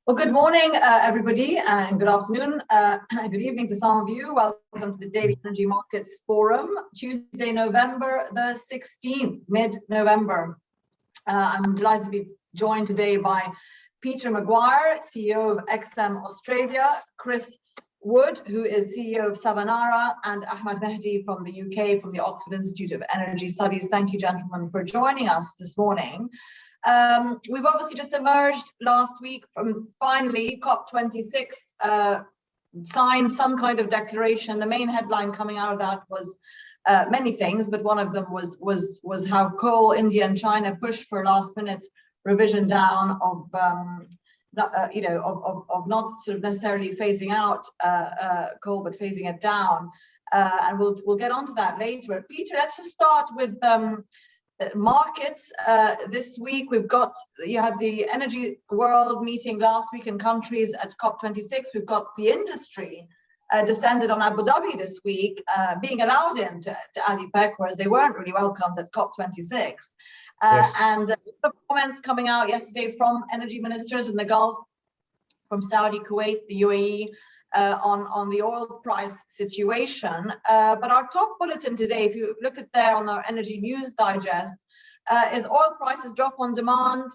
Well, good morning, everybody, and good afternoon, good evening to some of you. Welcome to the Daily Energy Markets Forum, Tuesday, November the 16th, mid-November. I'm delighted to be joined today by Peter McGuire, CEO of XM Australia, Chris Wood, who is CEO of Savanara, and Ahmed Mehdi from the UK, from the Oxford Institute of Energy Studies. Thank you, gentlemen, for joining us this morning. We've obviously just emerged last week from finally COP26 signed some kind of declaration. The main headline coming out of that was many things, but one of them was how coal, India and China pushed for last-minute revision down of not sort of necessarily phasing out coal, but phasing it down. And we'll get onto that later. Peter, let's just start with markets. This week you had the energy world meeting last week in countries at COP26. We've got the industry descended on Abu Dhabi this week, being allowed into ADIPEC, whereas they weren't really welcomed at COP26. Yes. And the comments coming out yesterday from energy ministers in the Gulf, from Saudi, Kuwait, the UAE, on the oil price situation. But our top bulletin today, if you look at there on our Energy News Digest, is oil prices drop on demand,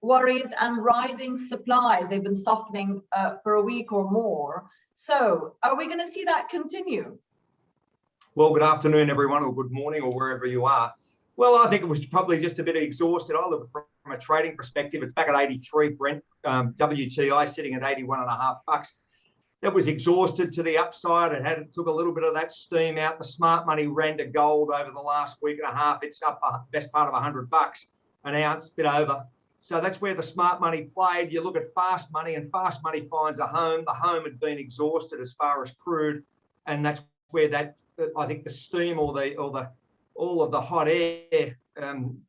worries and rising supplies. They've been softening for a week or more. So are we going to see that continue? Well, good afternoon, everyone, or good morning, or wherever you are. Well, I think it was probably just a bit exhausted. I look from a trading perspective, it's back at 83 Brent, WTI sitting at 81.5 bucks. It was exhausted to the upside. It took a little bit of that steam out. The smart money ran to gold over the last week and a half. It's up best part of 100 bucks an ounce, bit over. So that's where the smart money played. You look at fast money, and fast money finds a home. The home had been exhausted as far as crude, and that's where I think the steam or all of the hot air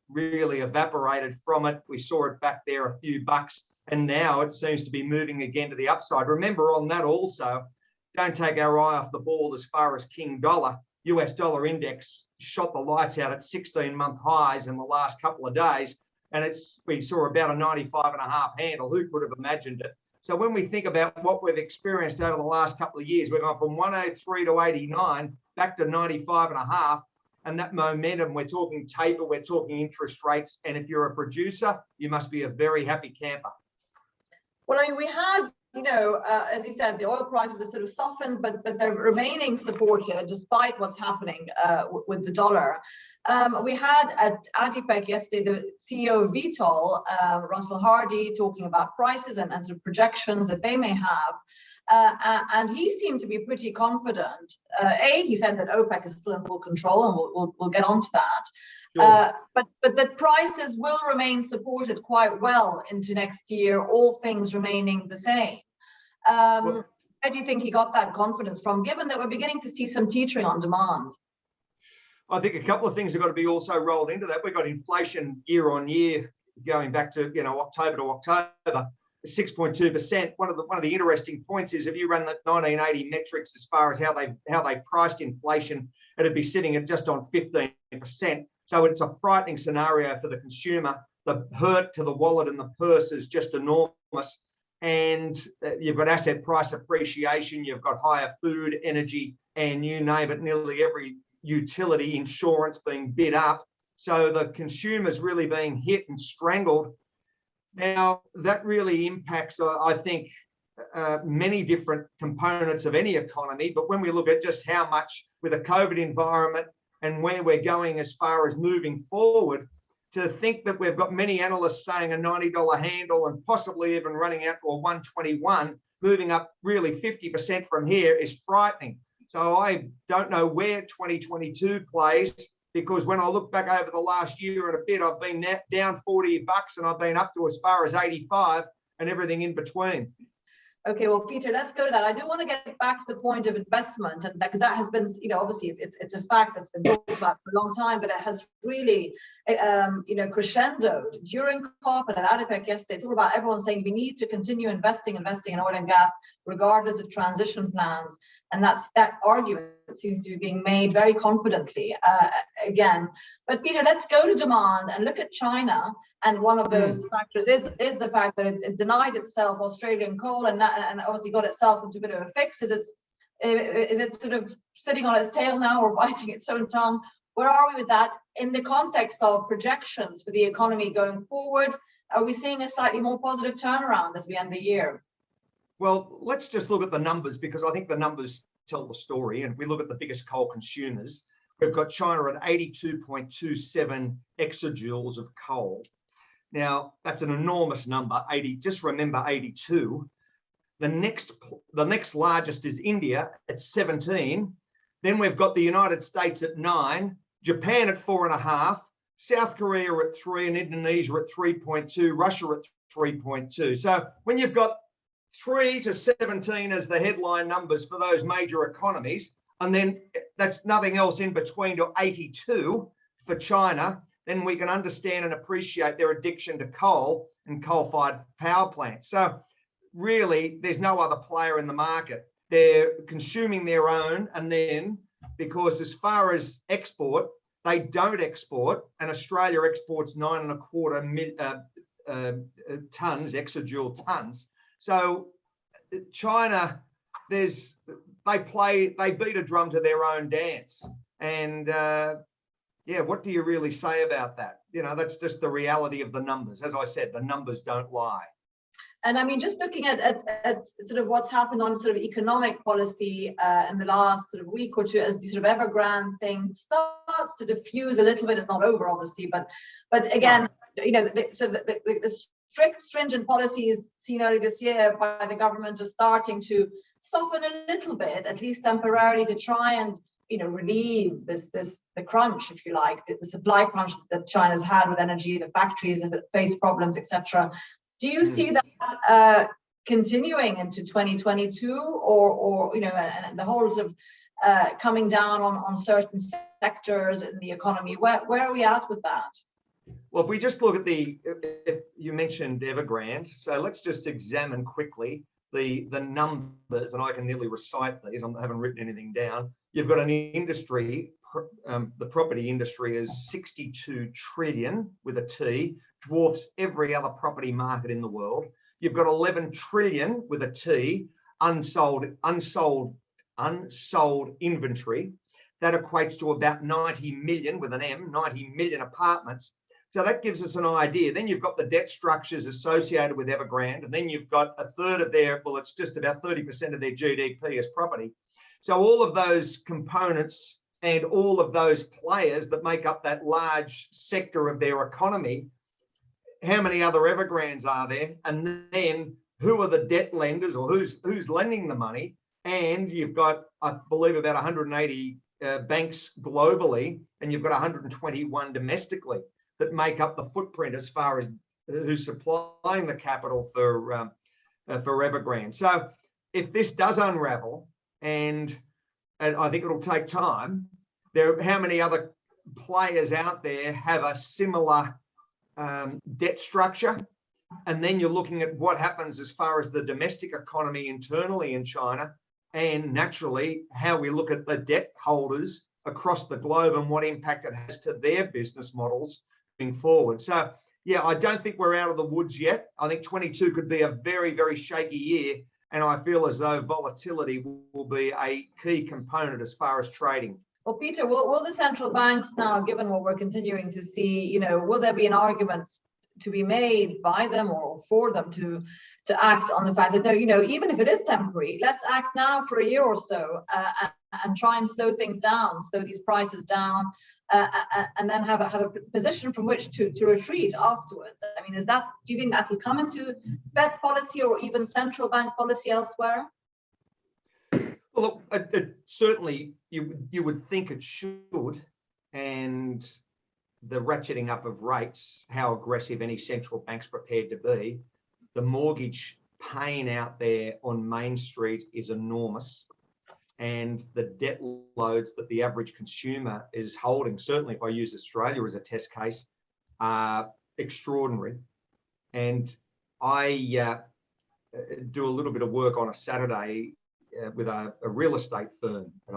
really evaporated from it. We saw it back there a few bucks. And now it seems to be moving again to the upside. Remember on that also, don't take our eye off the ball as far as King Dollar. US dollar index shot the lights out at 16-month highs in the last couple of days. And we saw about a 95.5 handle. Who could have imagined it? So when we think about what we've experienced over the last couple of years, we've gone from 103 to 89, back to 95.5. And that momentum, we're talking taper, we're talking interest rates. And if you're a producer, you must be a very happy camper. Well, I mean, we had, as you said, the oil prices have sort of softened, but they're remaining supported despite what's happening with the dollar. We had at ADIPEC yesterday the CEO of Vitol, Russell Hardy, talking about prices and sort of projections that they may have. And he seemed to be pretty confident. He said that OPEC is still in full control, and we'll get onto that. Sure. But that prices will remain supported quite well into next year, all things remaining the same. Where do you think he got that confidence from, given that we're beginning to see some teetering on demand? I think a couple of things have got to be also rolled into that. We've got inflation year on year going back to October to October, 6.2%. One of the interesting points is if you run the 1980 metrics as far as how they priced inflation, it'd be sitting at just on 15%. So it's a frightening scenario for the consumer. The hurt to the wallet and the purse is just enormous. And you've got asset price appreciation, you've got higher food, energy, and you name it, nearly every utility, insurance being bid up. So the consumer's really being hit and strangled. Now, that really impacts, I think, many different components of any economy. But when we look at just how much with a COVID environment and where we're going as far as moving forward, to think that we've got many analysts saying a $90 handle and possibly even running out to a 121, moving up really 50% from here is frightening. So I don't know where 2022 plays, because when I look back over the last year and a bit, I've been down 40 bucks and I've been up to as far as 85 and everything in between. Okay, well, Peter, let's go to that. I do want to get back to the point of investment, and because that has been, obviously it's a fact that's been talked about for a long time, but it has really, crescendoed during COP and at ADIPEC yesterday. It's all about everyone saying we need to continue investing in oil and gas, regardless of transition plans. And that argument seems to be being made very confidently again. But Peter, let's go to demand and look at China. And one of those factors is the fact that it denied itself Australian coal and obviously got itself into a bit of a fix. Is it sort of sitting on its tail now or biting its own tongue? Where are we with that in the context of projections for the economy going forward? Are we seeing a slightly more positive turnaround as we end the year? Well, let's just look at the numbers, because I think the numbers tell the story. And if we look at the biggest coal consumers, we've got China at 82.27 exajoules of coal. Now, that's an enormous number, 80, just remember 82. The next largest is India at 17. Then we've got the United States at 9, Japan at 4.5, South Korea at 3, and Indonesia at 3.2, Russia at 3.2. So when you've got 3 to 17 as the headline numbers for those major economies, and then that's nothing else in between to 82 for China, then we can understand and appreciate their addiction to coal and coal-fired power plants. So really, there's no other player in the market. They're consuming their own, and then because as far as export, they don't export, and Australia exports 9.25 tons, exajoule tons. So China, they beat a drum to their own dance. And yeah, what do you really say about that? You know, that's just the reality of the numbers. As I said, the numbers don't lie. And I mean, just looking at sort of what's happened on sort of economic policy in the last sort of week or two, as the sort of Evergrande thing starts to diffuse a little bit. It's not over, obviously, but again, you know, the strict, stringent policies seen early this year by the government are starting to soften a little bit, at least temporarily, to try and, you know, relieve the crunch, if you like, the supply crunch that China's had with energy, the factories that face problems, etc. Do you see that continuing into 2022, or you know, and the whole sort of coming down on certain sectors in the economy? Where are we at with that? Well, if we just look at if you mentioned Evergrande, so let's just examine quickly the numbers, and I can nearly recite these. I haven't written anything down. You've got an industry, the property industry is 62 trillion with a T, dwarfs every other property market in the world. You've got 11 trillion with a T, unsold inventory. That equates to about 90 million with an M, 90 million apartments. So that gives us an idea. Then you've got the debt structures associated with Evergrande, and then you've got a third of it's just about 30% of their GDP as property. So all of those components and all of those players that make up that large sector of their economy, how many other Evergrandes are there? And then who are the debt lenders, or who's lending the money? And you've got, I believe, about 180 banks globally, and you've got 121 domestically that make up the footprint as far as who's supplying the capital for Evergrande. So if this does unravel, and I think it'll take time, how many other players out there have a similar debt structure? And then you're looking at what happens as far as the domestic economy internally in China, and naturally how we look at the debt holders across the globe and what impact it has to their business models moving forward. So yeah, I don't think we're out of the woods yet. I think 22 could be a very, very shaky year, and I feel as though volatility will be a key component as far as trading. Well, Peter, will the central banks now, given what we're continuing to see, you know, will there be an argument to be made by them or for them to act on the fact that, no, you know, even if it is temporary, let's act now for a year or so and try and slow things down, slow these prices down, and then have a position from which to retreat afterwards? I mean, do you think that will come into Fed policy or even central bank policy elsewhere? Well, it certainly you would think it should, and the ratcheting up of rates, how aggressive any central bank's prepared to be. The mortgage pain out there on Main Street is enormous, and the debt loads that the average consumer is holding, certainly if I use Australia as a test case, are extraordinary. And I do a little bit of work on a Saturday with a real estate firm, and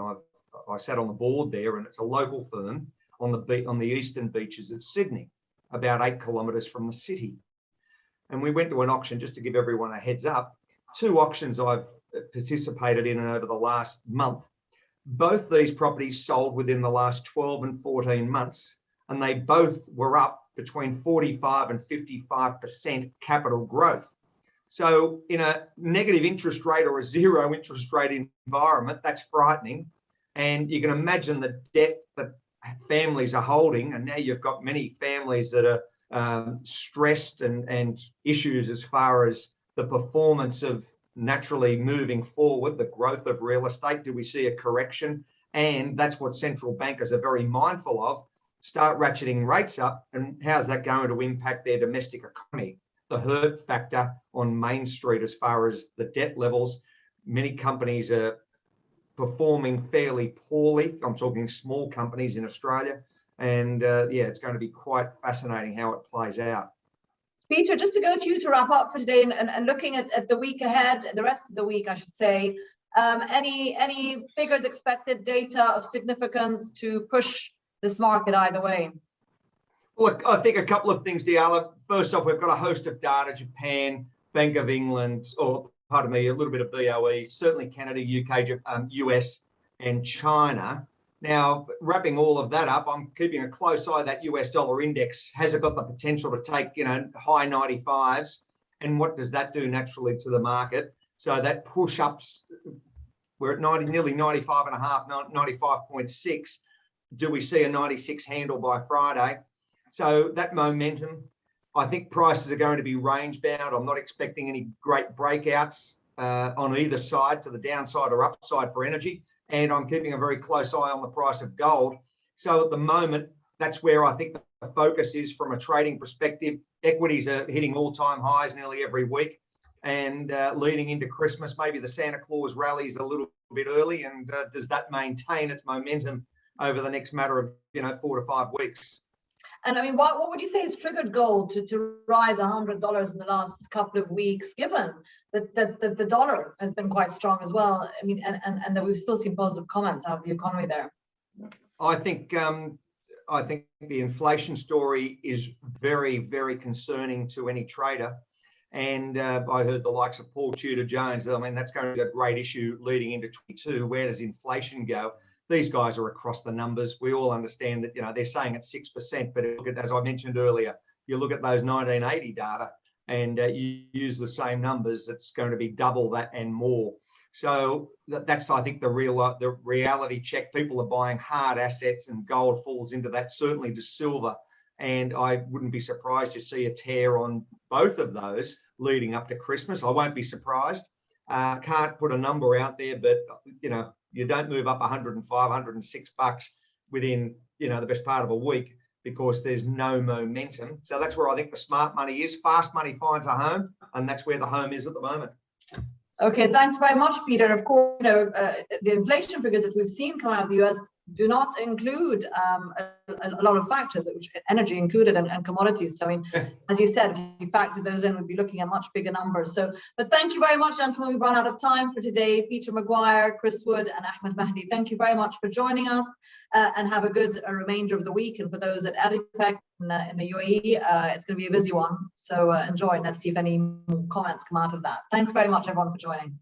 I sat on the board there, and it's a local firm on the eastern beaches of Sydney, about 8 kilometres from the city. And we went to an auction, just to give everyone a heads up. 2 auctions I've participated in over the last month. Both these properties sold within the last 12 and 14 months, and they both were up between 45 and 55% capital growth. So in a negative interest rate or a zero interest rate environment, that's frightening. And you can imagine the debt that families are holding. And now you've got many families that are stressed and issues as far as the performance of naturally moving forward, the growth of real estate. Do we see a correction? And that's what central bankers are very mindful of. Start ratcheting rates up, and how's that going to impact their domestic economy? The hurt factor on Main Street as far as the debt levels. Many companies are performing fairly poorly. I'm talking small companies in Australia. And yeah, it's going to be quite fascinating how it plays out. Peter, just to go to you to wrap up for today, and looking at the week ahead, the rest of the week, I should say, any figures, expected data of significance to push this market either way? Look, I think a couple of things, Dyala. First off, we've got a host of data: Japan, Bank of England, or pardon me, a little bit of BOE, certainly Canada, UK, US, and China. Now, wrapping all of that up, I'm keeping a close eye. That US dollar index has it got the potential to take, high 95s, and what does that do naturally to the market? So that push ups, we're at nearly 95.5, 95.6. Do we see a 96 handle by Friday? So that momentum, I think prices are going to be range bound. I'm not expecting any great breakouts on either side, to the downside or upside for energy. And I'm keeping a very close eye on the price of gold. So at the moment, that's where I think the focus is from a trading perspective. Equities are hitting all-time highs nearly every week, and leading into Christmas, maybe the Santa Claus rally is a little bit early, and does that maintain its momentum over the next matter of 4 to 5 weeks? And I mean, what would you say has triggered gold to rise $100 in the last couple of weeks, given that the dollar has been quite strong as well? I mean, and that we've still seen positive comments out of the economy there. I think the inflation story is very, very concerning to any trader. And I heard the likes of Paul Tudor Jones. I mean, that's going to be a great issue leading into 22. Where does inflation go? These guys are across the numbers. We all understand that, they're saying it's 6%, but look at, as I mentioned earlier, you look at those 1980 data and you use the same numbers, it's going to be double that and more. So that's, I think, the reality check. People are buying hard assets, and gold falls into that, certainly to silver. And I wouldn't be surprised to see a tear on both of those leading up to Christmas. I won't be surprised. Can't put a number out there, but, you don't move up 105, 106 bucks within, the best part of a week, because there's no momentum. So that's where I think the smart money is. Fast money finds a home, and that's where the home is at the moment. Okay, thanks very much, Peter. Of course, the inflation figures that we've seen come out of the US do not include a lot of factors, which energy included, and commodities. So, I mean, as you said, if you factor those in, we'd be looking at much bigger numbers. So, but thank you very much, gentlemen. We've run out of time for today. Peter McGuire, Chris Wood, and Ahmed Mahdi, thank you very much for joining us, and have a good remainder of the week. And for those at ADIPEC in the UAE, it's going to be a busy one. So enjoy, and let's see if any comments come out of that. Thanks very much, everyone, for joining.